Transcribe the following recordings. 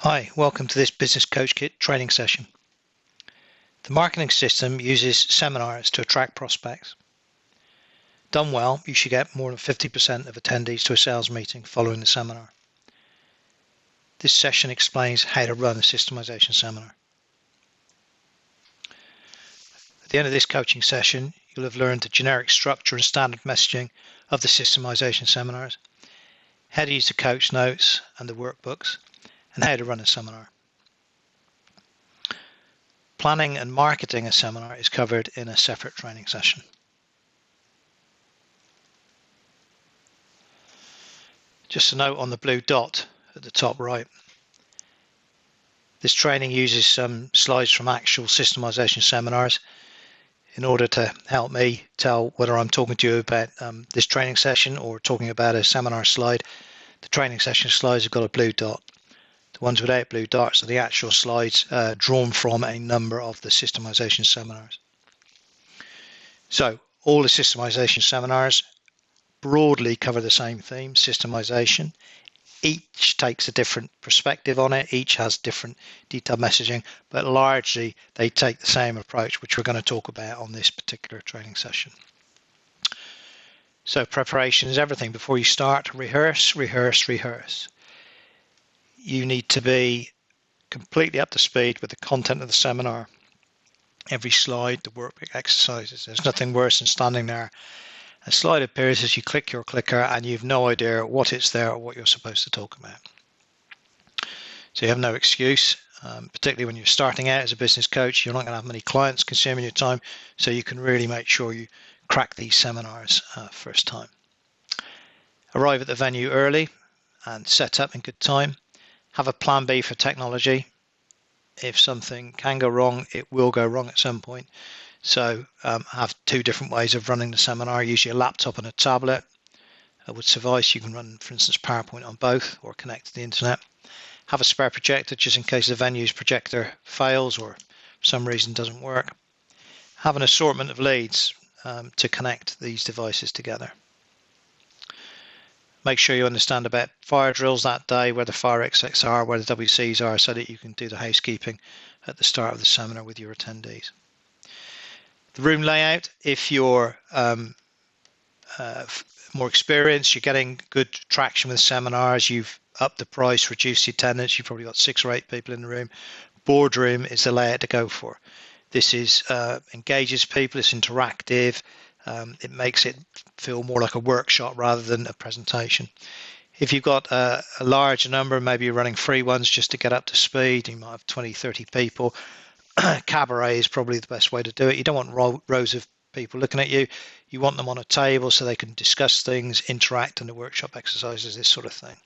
Hi, welcome to this Business Coach Kit training session. The marketing system uses seminars to attract prospects. Done well, you should get more than 50% of attendees to a sales meeting following the seminar. This session explains how to run a systemization seminar. At the end of this coaching session, you'll have learned the generic structure and standard messaging of the systemization seminars, how to use the coach notes and the workbooks, and how to run a seminar. Planning and marketing a seminar is covered in a separate training session. Just a note on the blue dot at the top right. This training uses some slides from actual systemization seminars in order to help me tell whether I'm talking to you about this training session or talking about a seminar slide. The training session slides have got a blue dot. The ones without blue dots are the actual slides drawn from a number of the systemization seminars. So all the systemization seminars broadly cover the same theme, systemization. Each takes a different perspective on it. Each has different detailed messaging, but largely they take the same approach, which we're going to talk about on this particular training session. So preparation is everything. Before you start, rehearse, rehearse, rehearse. You need to be completely up to speed with the content of the seminar. Every slide, the workbook exercises. There's nothing worse than standing there. A slide appears as you click your clicker and you've no idea what it's there or what you're supposed to talk about. So you have no excuse, particularly when you're starting out as a business coach. You're not going to have many clients consuming your time, so you can really make sure you crack these seminars first time. Arrive at the venue early and set up in good time. Have a plan B for technology. If something can go wrong, it will go wrong at some point. So have two different ways of running the seminar. Usually a laptop and a tablet would suffice. You can run, for instance, PowerPoint on both or connect to the internet. Have a spare projector just in case the venue's projector fails or for some reason doesn't work. Have an assortment of leads to connect these devices together. Make sure you understand about fire drills that day, where the fire exits are, where the WCs are, so that you can do the housekeeping at the start of the seminar with your attendees. The room layout, if you're more experienced, you're getting good traction with seminars, you've upped the price, reduced the attendance, you've probably got 6 or 8 people in the room. Boardroom is the layout to go for. This is engages people, it's interactive, it makes it feel more like a workshop rather than a presentation. If you've got a large number, maybe you're running free ones just to get up to speed, you might have 20, 30 people. Cabaret is probably the best way to do it. You don't want rows of people looking at you. You want them on a table so they can discuss things, interact in the workshop exercises, this sort of thing.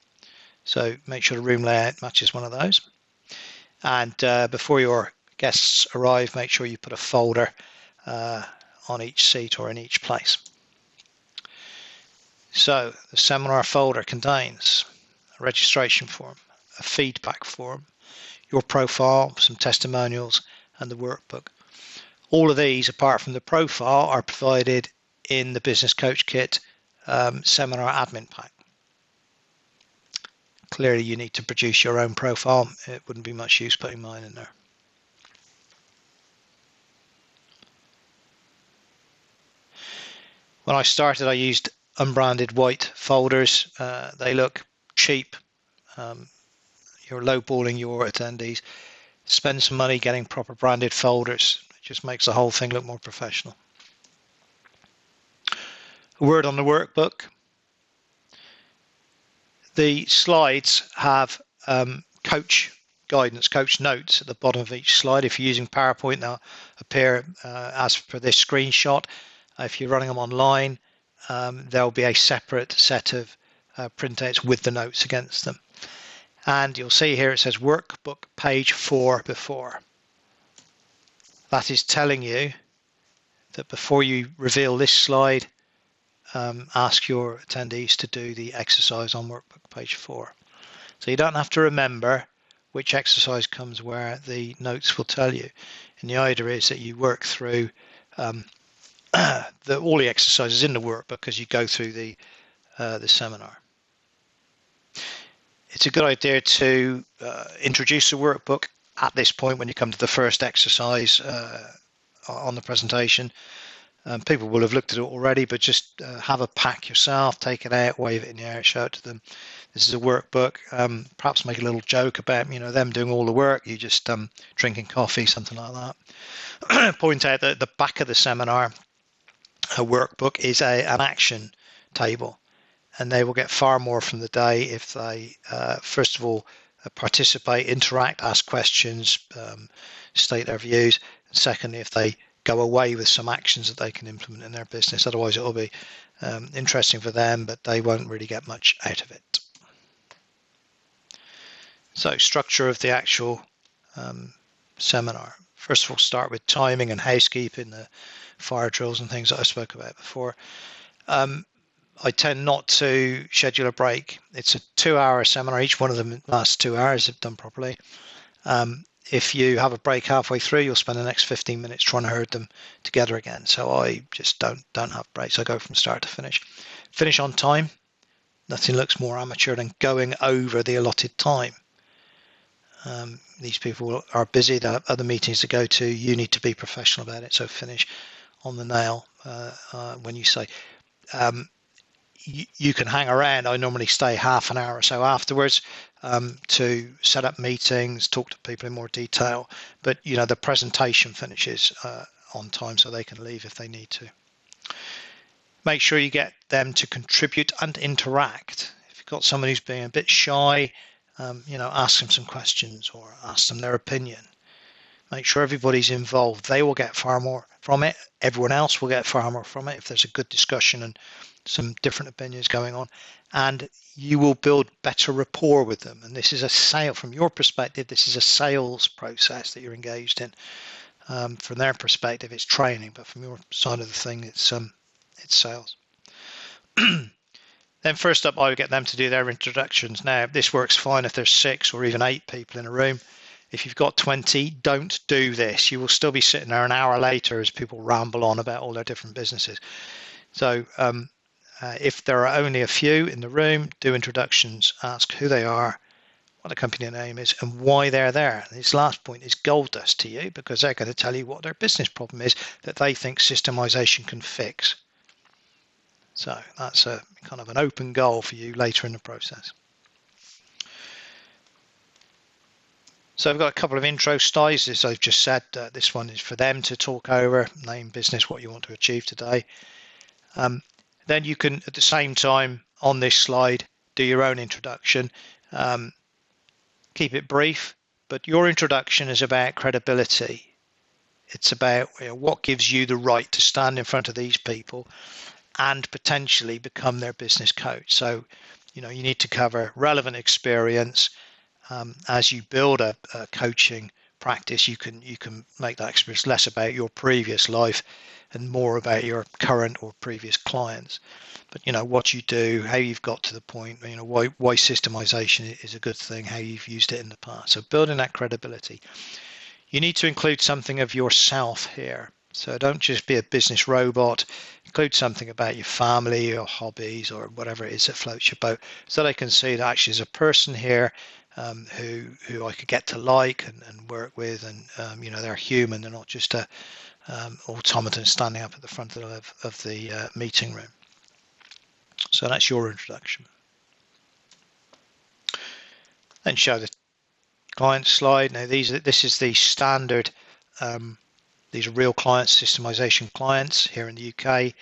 So make sure the room layout matches one of those. And before your guests arrive, make sure you put a folder on each seat or in each place. So the seminar folder contains a registration form, a feedback form, your profile, some testimonials, and the workbook. All of these, apart from the profile, are provided in the Business Coach Kit seminar admin pack. Clearly, you need to produce your own profile. It wouldn't be much use putting mine in there. When I started, I used unbranded white folders. They look cheap. You're lowballing your attendees. Spend some money getting proper branded folders. It just makes the whole thing look more professional. A word on the workbook. The slides have coach guidance, coach notes at the bottom of each slide. If you're using PowerPoint, they'll appear as per this screenshot. If you're running them online, there'll be a separate set of printouts with the notes against them. And you'll see here it says workbook page 4 before. That is telling you that before you reveal this slide, ask your attendees to do the exercise on workbook page 4. So you don't have to remember which exercise comes where. The notes will tell you. And the idea is that you work through all the exercises in the workbook as you go through the seminar. It's a good idea to introduce the workbook at this point when you come to the first exercise on the presentation. People will have looked at it already, but just have a pack yourself, take it out, wave it in the air, show it to them. This is a workbook. Perhaps make a little joke about them doing all the work, you just drinking coffee, something like that. Point out that the back of the seminar workbook is an action table, and they will get far more from the day if they first of all participate, interact, ask questions, state their views, and secondly if they go away with some actions that they can implement in their business. Otherwise it'll be interesting for them, but they won't really get much out of it. So structure of the actual seminar. First of all, start with timing and housekeeping, the fire drills and things that I spoke about before. I tend not to schedule a break. It's a 2-hour seminar. Each one of them lasts 2 hours if done properly. If you have a break halfway through, you'll spend the next 15 minutes trying to herd them together again. So I just don't have breaks. I go from start to finish. Finish on time. Nothing looks more amateur than going over the allotted time. These people are busy. They have other meetings to go to. You need to be professional about it. So finish on the nail when you say. You can hang around. I normally stay half an hour or so afterwards to set up meetings, talk to people in more detail. But the presentation finishes on time, so they can leave if they need to. Make sure you get them to contribute and interact. If you've got someone who's being a bit shy, ask them some questions or ask them their opinion. Make sure everybody's involved. They will get far more from it. Everyone else will get far more from it if there's a good discussion and some different opinions going on, and you will build better rapport with them. And this is a sale from your perspective. This is a sales process that you're engaged in. From their perspective, it's training, but from your side of the thing, it's sales. Then first up, I would get them to do their introductions. Now, this works fine if there's 6 or even 8 people in a room. If you've got 20, don't do this. You will still be sitting there an hour later as people ramble on about all their different businesses. So if there are only a few in the room, do introductions, ask who they are, what the company name is, and why they're there. And this last point is gold dust to you, because they're going to tell you what their business problem is that they think systemization can fix. So that's a kind of an open goal for you later in the process. So I've got a couple of intro slides, as I've just said. This one is for them to talk over, name, business, what you want to achieve today. Then you can, at the same time, on this slide, do your own introduction. Keep it brief, but your introduction is about credibility. It's about what gives you the right to stand in front of these people and potentially become their business coach. So, you need to cover relevant experience. As you build a coaching practice, you can make that experience less about your previous life and more about your current or previous clients. But what you do, how you've got to the point, why systemization is a good thing, how you've used it in the past. So building that credibility. You need to include something of yourself here. So don't just be a business robot. Include something about your family, your hobbies, or whatever it is that floats your boat, so they can see that actually there's a person here who I could get to like and work with, and they're human. They're not just a automaton standing up at the front of the meeting room. So that's your introduction. Then show the client slide. Now this is the standard. These are real clients, systemization clients here in the UK.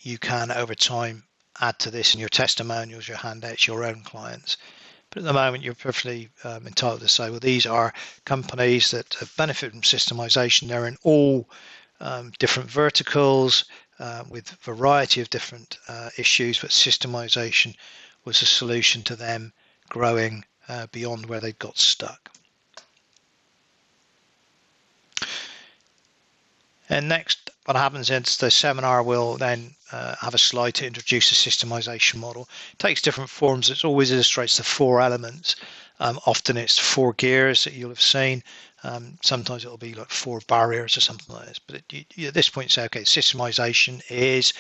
You can over time add to this in your testimonials, your handouts, your own clients. But at the moment, you're perfectly entitled to say, well, these are companies that have benefited from systemization. They're in all different verticals with a variety of different issues, but systemization was a solution to them growing beyond where they got stuck. And next, what happens is the seminar will then have a slide to introduce a systemization model. It takes different forms. It always illustrates the 4 elements. Often it's 4 gears that you'll have seen. Sometimes it'll be like 4 barriers or something like this. But at this point, say, okay, systemization is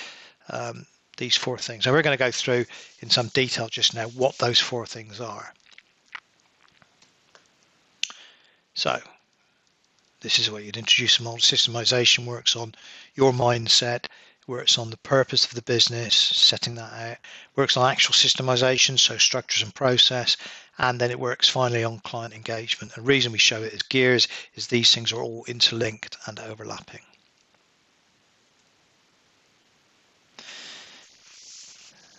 these 4 things. And we're going to go through in some detail just now what those 4 things are. So this is where you'd introduce a model. Systemization works on your mindset, works on the purpose of the business, setting that out, works on actual systemization, so structures and process, and then it works finally on client engagement. The reason we show it as gears is these things are all interlinked and overlapping.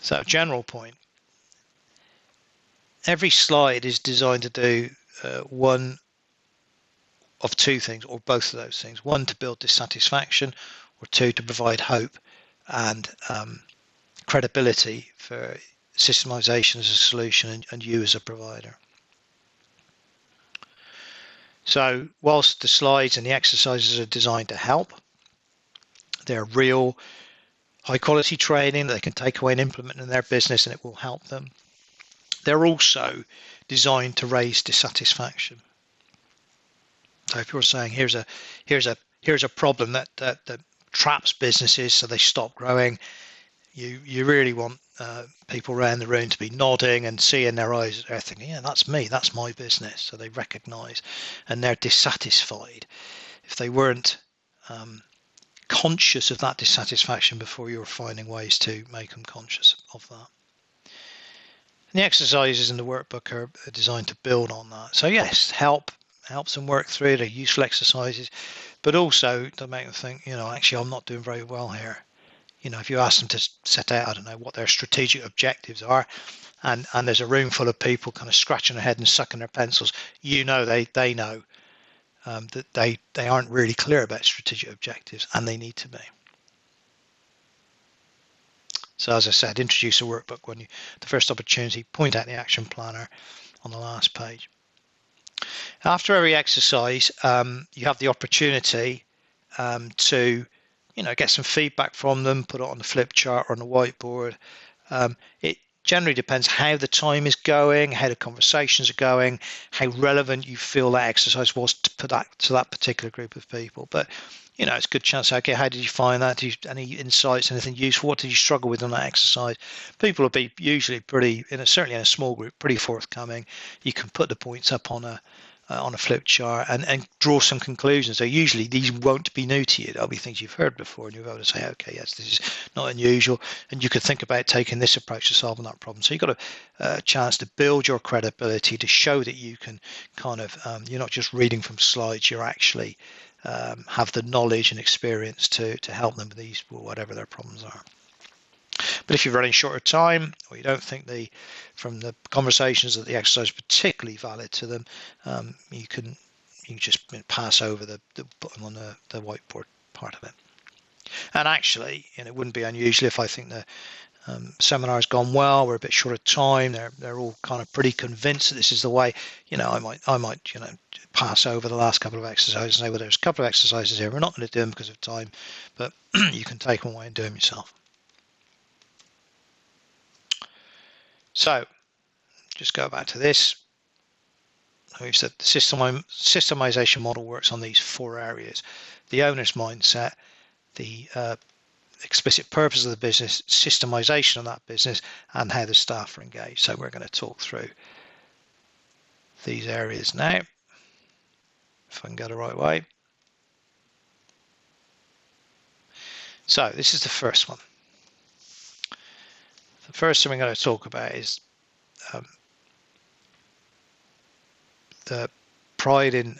So general point, every slide is designed to do one of 2 things, or both of those things. 1, to build dissatisfaction, or 2, to provide hope and credibility for systemization as a solution and you as a provider. So whilst the slides and the exercises are designed to help, they're real high quality training that they can take away and implement in their business, and it will help them. They're also designed to raise dissatisfaction. So if you're saying here's a problem that traps businesses so they stop growing, you really want people around the room to be nodding and seeing their eyes. They're thinking, yeah, that's me, that's my business. So they recognise and they're dissatisfied. If they weren't conscious of that dissatisfaction before, you're finding ways to make them conscious of that. And the exercises in the workbook are designed to build on that. So yes, helps them work through it, are useful exercises, but also to make them think, actually I'm not doing very well here. If you ask them to set out, I don't know, what their strategic objectives are, and there's a room full of people kind of scratching their head and sucking their pencils, they know that they aren't really clear about strategic objectives, and they need to be. So as I said, introduce a workbook when the first opportunity, point out the action planner on the last page. After every exercise, you have the opportunity to get some feedback from them, put it on the flip chart or on the whiteboard. It generally depends how the time is going, how the conversations are going, how relevant you feel that exercise was to that particular group of people. But it's a good chance. Okay, how did you find that? Any insights? Anything useful? What did you struggle with on that exercise? People will be usually pretty, certainly in a small group, pretty forthcoming. You can put the points up on a flip chart and draw some conclusions. So usually these won't be new to you. They'll be things you've heard before, and you'll be able to say, okay, yes, this is not unusual, and you could think about taking this approach to solving that problem. So you've got a chance to build your credibility, to show that you can kind of, you're not just reading from slides, you're actually have the knowledge and experience to help them with these, whatever their problems are. But if you're running short of time, or you don't think from the conversations that the exercise is particularly valid to them, you can just pass over the button on the whiteboard part of it. And actually, it wouldn't be unusual if I think the seminar's gone well, we're a bit short of time, they're all kind of pretty convinced that this is the way, I might pass over the last couple of exercises and say, well, there's a couple of exercises here, we're not going to do them because of time, but you can take them away and do them yourself. So just go back to this. We've said the systemization model works on these 4 areas: the owner's mindset, the explicit purpose of the business, systemization of that business, and how the staff are engaged. So we're going to talk through these areas now, if I can go the right way. So this is the first one. The first thing we're going to talk about is the pride in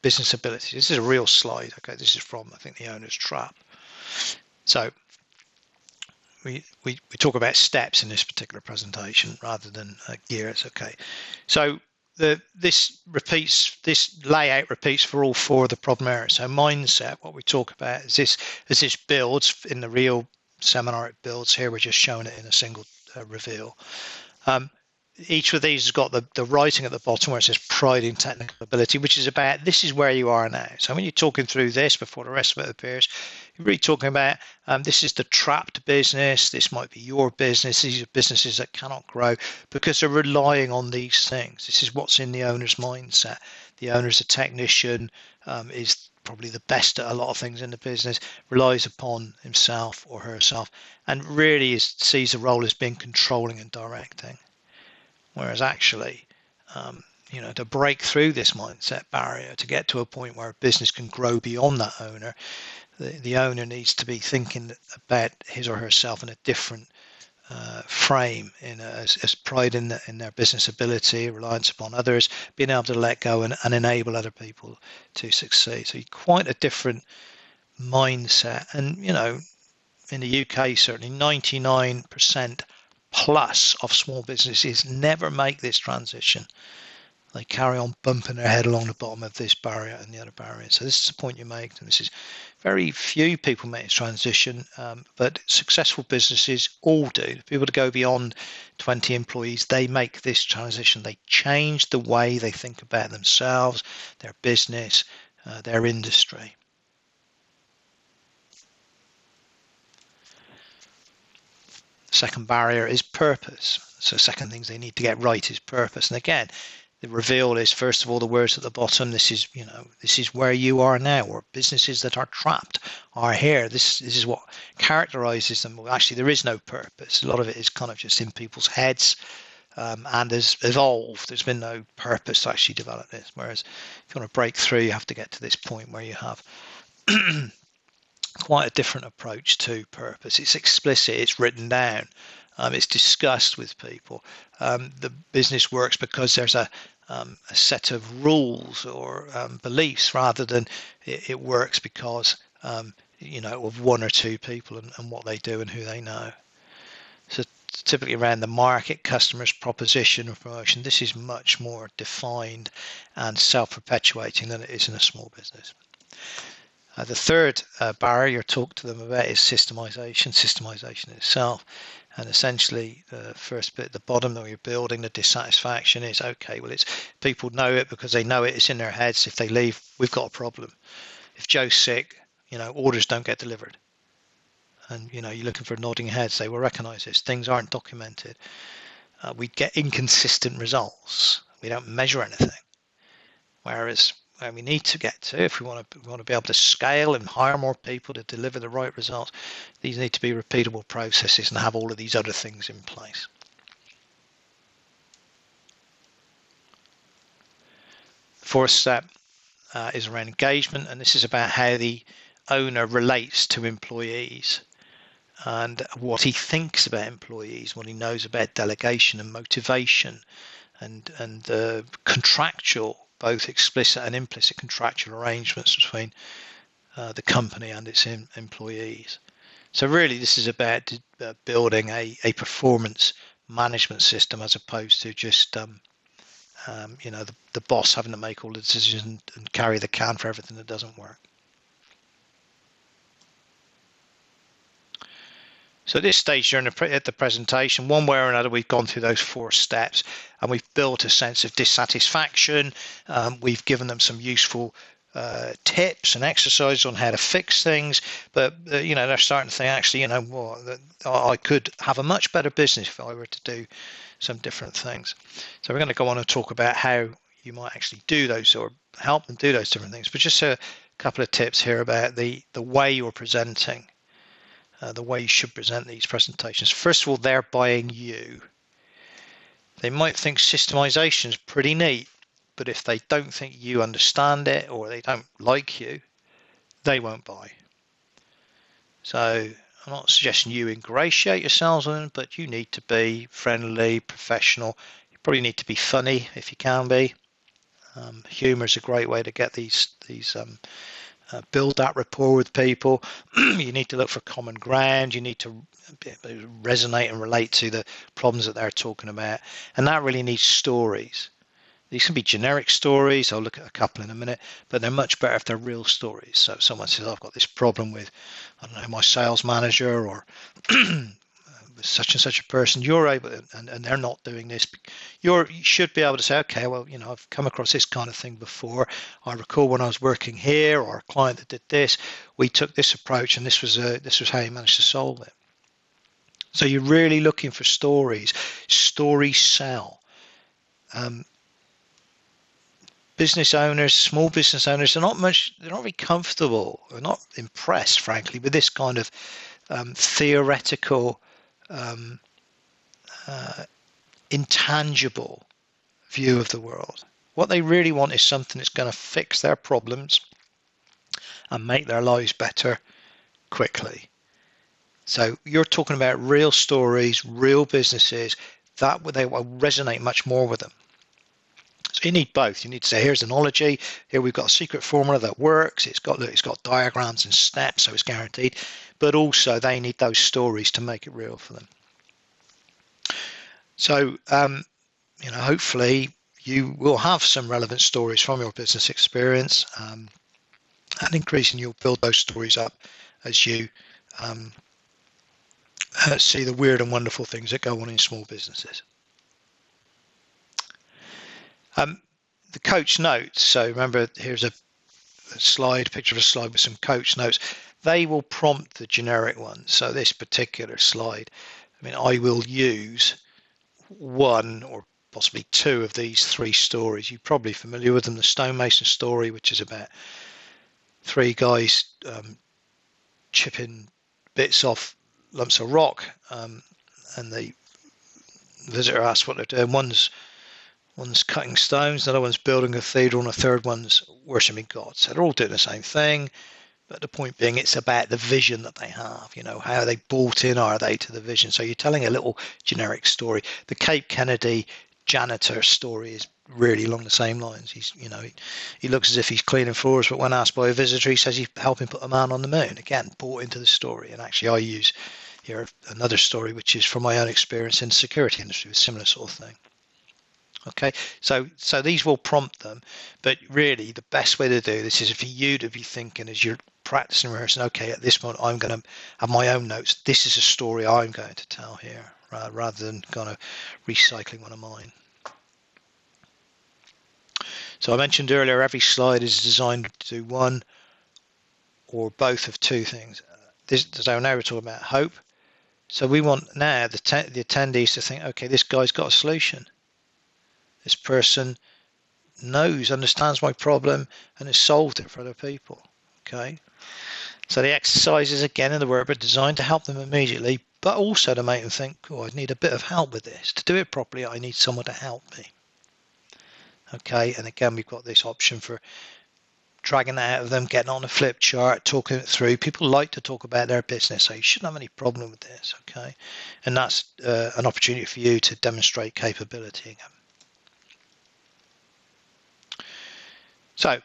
business ability. This is a real slide. Okay, this is from, I think, the Owner's Trap. So we talk about steps in this particular presentation rather than gears. Okay, so this layout repeats for all 4 of the problem areas. So mindset, what we talk about is this builds in the real seminar, it builds here. We're just showing it in a single reveal. Each of these has got the writing at the bottom where it says pride in technical ability, which is about this is where you are now. So when you're talking through this before the rest of it appears, you're really talking about this is the trapped business. This might be your business. These are businesses that cannot grow because they're relying on these things. This is what's in the owner's mindset. The owner is a technician, is probably the best at a lot of things in the business, relies upon himself or herself, and really sees the role as being controlling and directing. Whereas actually, to break through this mindset barrier, to get to a point where a business can grow beyond that owner, the owner needs to be thinking about his or herself in a different frame, as pride in their business ability, reliance upon others, being able to let go and enable other people to succeed. So quite a different mindset. And in the UK, certainly 99% plus of small businesses never make this transition. They carry on bumping their head along the bottom of this barrier and the other barrier. So this is the point you make, and this is very few people make this transition, but successful businesses all do. People to go beyond 20 employees, they make this transition. They change the way they think about themselves, their business, their industry. Second barrier is purpose. So second things they need to get right is purpose. And again, the reveal is, first of all, the words at the bottom. This is where you are now, or businesses that are trapped are here. This is what characterizes them. Well, actually, there is no purpose. A lot of it is kind of just in people's heads, and has evolved. There's been no purpose to actually develop this. Whereas if you want to break through, you have to get to this point where you have quite a different approach to purpose. It's explicit, it's written down, it's discussed with people. The business works because there's a set of rules or beliefs, rather than it works because of one or two people and what they do and who they know. So typically around the market, customers, proposition or promotion, this is much more defined and self-perpetuating than it is in a small business. The third barrier you're talking to them about is systemization itself. And essentially, the first bit at the bottom that you're building, the dissatisfaction, is okay. Well, it's people know it because they know it. It's in their heads. If they leave, we've got a problem. If Joe's sick, orders don't get delivered. And you're looking for nodding heads. They will recognise this. Things aren't documented. We get inconsistent results. We don't measure anything. Whereas where we need to get to, if we want to be able to scale and hire more people to deliver the right results, these need to be repeatable processes and have all of these other things in place. The fourth step is around engagement, and this is about how the owner relates to employees and what he thinks about employees, what he knows about delegation and motivation and contractual, both explicit and implicit contractual arrangements between the company and its employees. So really this is about building a performance management system, as opposed to just the boss having to make all the decisions and carry the can for everything that doesn't work. So at this stage during the presentation, one way or another, we've gone through those 4 steps and we've built a sense of dissatisfaction. We've given them some useful tips and exercises on how to fix things, but they're starting to think, actually, I could have a much better business if I were to do some different things. So we're going to go on and talk about how you might actually do those, or help them do those different things. But just a couple of tips here about the way you're presenting. The way you should present these presentations. First of all, they're buying you. They might think systemization is pretty neat, but if they don't think you understand it or they don't like you, they won't buy. So I'm not suggesting you ingratiate yourselves with them, but you need to be friendly, professional. You probably need to be funny if you can be. Humor is a great way to get these build that rapport with people. You need to look for common ground. You need to resonate and relate to the problems that they're talking about. And that really needs stories. These can be generic stories. I'll look at a couple in a minute, but they're much better if they're real stories. So if someone says, I've got this problem with, I don't know, my sales manager or such and such a person, you're able to, and they're not doing this, you should be able to say, okay, well, I've come across this kind of thing before. I recall when I was working here, or a client that did this, we took this approach and this was how you managed to solve it. So you're really looking for stories. Stories sell. business owners, small business owners, they're not very comfortable, they're not impressed, frankly, with this kind of theoretical, um, intangible view of the world. What they really want is something that's going to fix their problems and make their lives better quickly. So you're talking about real stories, real businesses, that they will resonate much more with them. So you need both. You need to say, here's an ology, here we've got a secret formula that works, it's got diagrams and steps, so it's guaranteed, but also they need those stories to make it real for them. So hopefully you will have some relevant stories from your business experience, and increasingly you'll build those stories up as you see the weird and wonderful things that go on in small businesses. The coach notes, so remember here's a picture of a slide with some coach notes. They will prompt the generic ones. So this particular slide, I will use one or possibly two of these three stories. You're probably familiar with them. The stonemason story, which is about three guys chipping bits off lumps of rock, and the visitor asks what they're doing. One's cutting stones, another one's building a cathedral, and a third one's worshipping God. So they're all doing the same thing, but the point being it's about the vision that they have, how are they bought in are they to the vision. So you're telling a little generic story. The Cape Kennedy janitor story is really along the same lines. He looks as if he's cleaning floors, but when asked by a visitor, he says he's helping put a man on the moon. Again, bought into the story. And actually I use here another story which is from my own experience in the security industry, a similar sort of thing. Okay, so these will prompt them, but really the best way to do this is for you to be thinking as you're practicing and rehearsing, okay, at this point I'm going to have my own notes. This is a story I'm going to tell here, rather than kind of recycling one of mine. So I mentioned earlier, every slide is designed to do one or both of two things. So now we're talking about hope. So we want now the attendees to think, okay, this guy's got a solution. This person understands my problem and has solved it for other people. Okay. So the exercises, again, in the work, are designed to help them immediately, but also to make them think, oh, I need a bit of help with this. To do it properly, I need someone to help me. Okay. And again, we've got this option for dragging that out of them, getting on a flip chart, talking it through. People like to talk about their business, so you shouldn't have any problem with this. Okay. And that's an opportunity for you to demonstrate capability again. So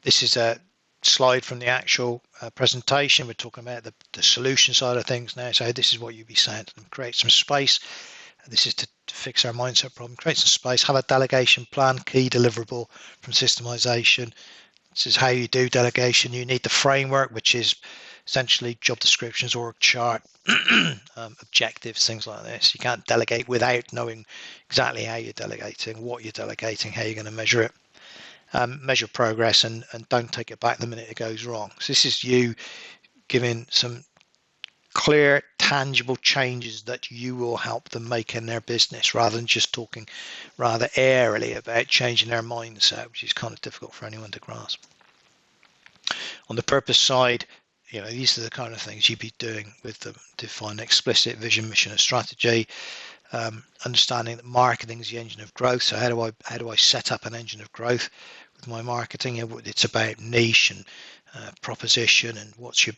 this is a slide from the actual presentation. We're talking about the solution side of things now. So this is what you'd be saying to them: create some space. This is to fix our mindset problem. Create some space. Have a delegation plan, key deliverable from systemization. This is how you do delegation. You need the framework, which is essentially job descriptions, org chart, objectives, things like this. You can't delegate without knowing exactly how you're delegating, what you're delegating, how you're going to measure it. Measure progress and don't take it back the minute it goes wrong. So this is you giving some clear, tangible changes that you will help them make in their business, rather than just talking rather airily about changing their mindset, which is kind of difficult for anyone to grasp. On the purpose side, these are the kind of things you'd be doing with them. Define explicit vision, mission, and strategy. Understanding that marketing is the engine of growth. So how do I set up an engine of growth with my marketing? It's about niche and proposition, and what's your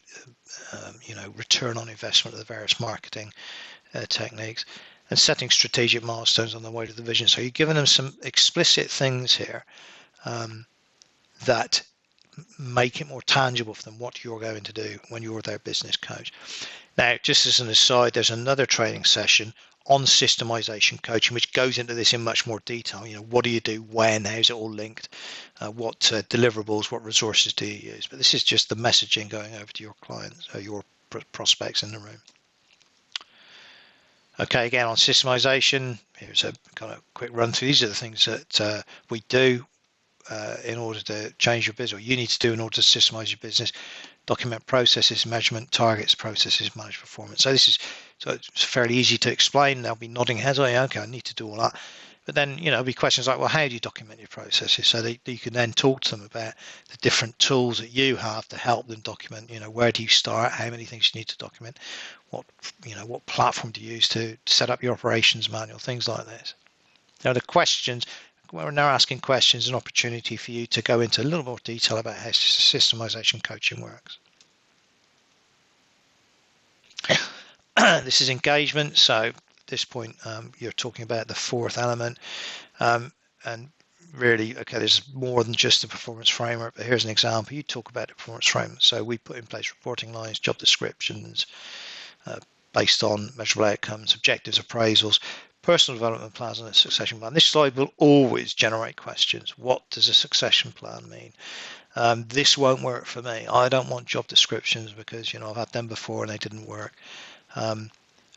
return on investment of the various marketing techniques, and setting strategic milestones on the way to the vision. So you're giving them some explicit things here that make it more tangible for them what you're going to do when you're their business coach. Now, just as an aside, there's another training session on systemization coaching, which goes into this in much more detail. What do you do, when, how's it all linked, what deliverables, what resources do you use? But this is just the messaging going over to your clients or your prospects in the room. Okay, again, on systemization, here's a kind of quick run through. These are the things that we do in order to change your business, or you need to do in order to systemize your business. Document processes, measurement, targets, processes, manage performance. So it's fairly easy to explain. They'll be nodding heads. Oh, yeah, okay, I need to do all that. But then, there'll be questions like, well, how do you document your processes? So that you can then talk to them about the different tools that you have to help them document. Where do you start? How many things you need to document? What platform do you use to set up your operations manual? Things like this. Now, the questions, we're now asking questions, an opportunity for you to go into a little more detail about how systemization coaching works. This is engagement. So at this point, you're talking about the fourth element. And really, okay, there's more than just the performance framework, but here's an example. You talk about the performance framework. So we put in place reporting lines, job descriptions, based on measurable outcomes, objectives, appraisals, personal development plans, and a succession plan. This slide will always generate questions. What does a succession plan mean? This won't work for me. I don't want job descriptions because I've had them before and they didn't work.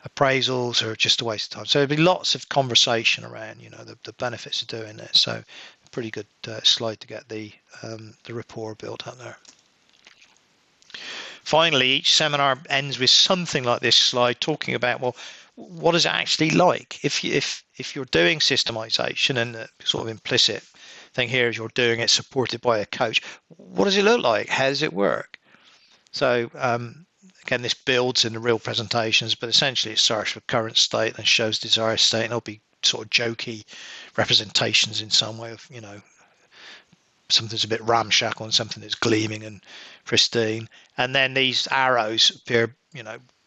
Appraisals are just a waste of time. So there'll be lots of conversation around the benefits of doing this. So a pretty good slide to get the rapport built up there. Finally, each seminar ends with something like this slide talking about, well, what is it actually like? If you're doing systemization, and the sort of implicit thing here is you're doing it supported by a coach, what does it look like? How does it work? So again, this builds in the real presentations, but essentially it starts with current state and shows desired state, and there'll be sort of jokey representations in some way of something that's a bit ramshackle and something that's gleaming and pristine. And then these arrows appear,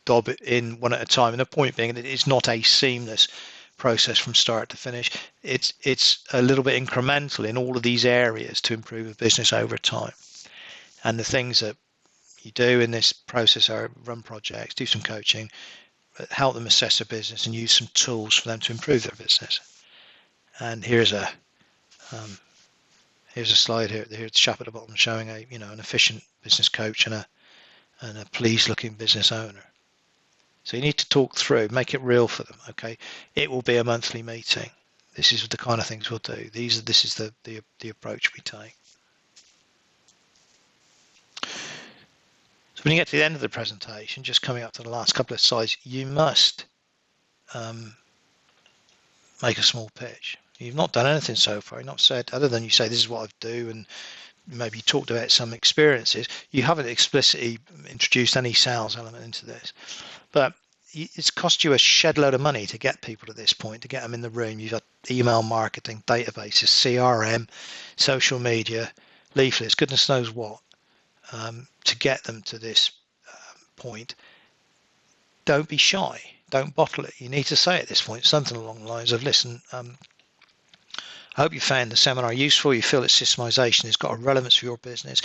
dob it in one at a time. And the point being that it's not a seamless process from start to finish. It's a little bit incremental in all of these areas to improve the business over time. And the things that you do in this process are run projects, do some coaching, help them assess their business, and use some tools for them to improve their business. And here's a slide here. Here's the chap at the bottom showing an efficient business coach and a pleased-looking business owner. So you need to talk through, make it real for them. Okay, it will be a monthly meeting. This is the kind of things we'll do. This is the approach we take. So when you get to the end of the presentation, just coming up to the last couple of slides, you must make a small pitch. You've not done anything so far. You've not said, other than you say this is what I do, and maybe you talked about some experiences. You haven't explicitly introduced any sales element into this. But it's cost you a shed load of money to get people to this point, to get them in the room. You've got email marketing, databases, CRM, social media, leaflets, goodness knows what, to get them to this point. Don't be shy. Don't bottle it. You need to say at this point something along the lines of, listen, I hope you found the seminar useful. You feel that systemization has got a relevance for your business.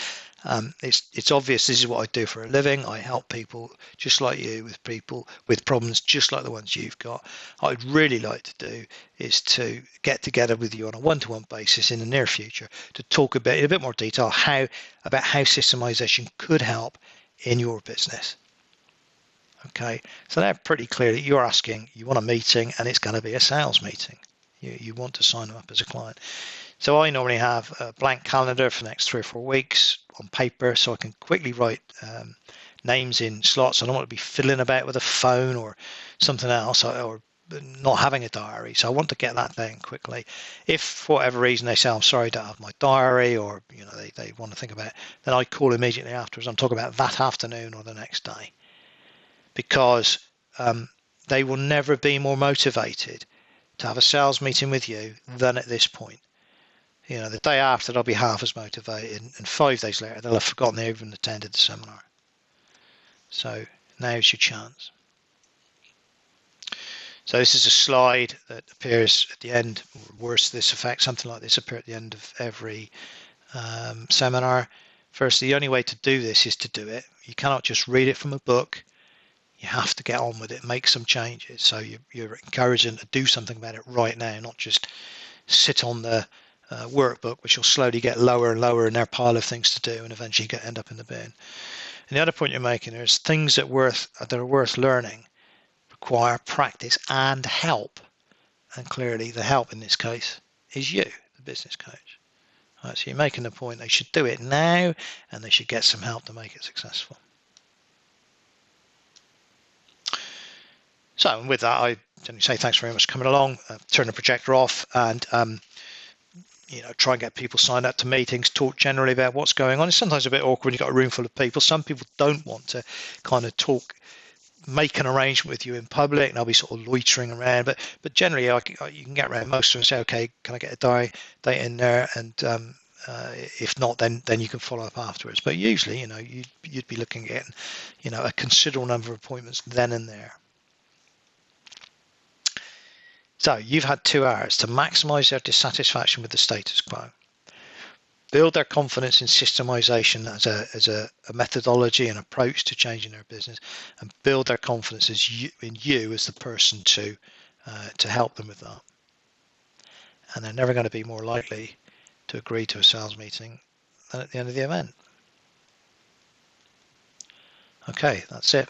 It's obvious this is what I do for a living. I help people just like you, with people with problems just like the ones you've got. What I'd really like to do is to get together with you on a one-to-one basis in the near future to talk in a bit more detail about how systemization could help in your business. Okay, so they're pretty clear that you're asking, you want a meeting, and it's going to be a sales meeting. You want to sign them up as a client. So I normally have a blank calendar for the next 3 or 4 weeks on paper, so I can quickly write names in slots. I don't want to be fiddling about with a phone or something else, or not having a diary. So I want to get that done quickly. If for whatever reason they say, I'm sorry, I don't have my diary, or they want to think about it, then I call immediately afterwards. I'm talking about that afternoon or the next day, because they will never be more motivated to have a sales meeting with you than at this point. The day after they'll be half as motivated, and 5 days later they'll have forgotten they even attended the seminar. So now's your chance. So this is a slide that appears at the end, or worse to this effect, something like this appears at the end of every seminar. Firstly, the only way to do this is to do it. You cannot just read it from a book. You have to get on with it, make some changes. So you're encouraging to do something about it right now, not just sit on the workbook, which will slowly get lower and lower in their pile of things to do, and eventually end up in the bin. And the other point you're making is things that are worth learning require practice and help. And clearly the help in this case is you, the business coach. Right, so you're making the point they should do it now, and they should get some help to make it successful. So with that, I generally say thanks very much for coming along, turn the projector off, and try and get people signed up to meetings, talk generally about what's going on. It's sometimes a bit awkward when you've got a room full of people. Some people don't want to kind of talk, make an arrangement with you in public, and they'll be sort of loitering around. But generally, you can get around most of them and say, okay, can I get a date in there? And if not, then you can follow up afterwards. But usually, you'd be looking at, a considerable number of appointments then and there. So you've had 2 hours to maximize their dissatisfaction with the status quo, build their confidence in systemization as a methodology and approach to changing their business, and build their confidence in you as the person to help them with that. And they're never going to be more likely to agree to a sales meeting than at the end of the event. Okay, that's it.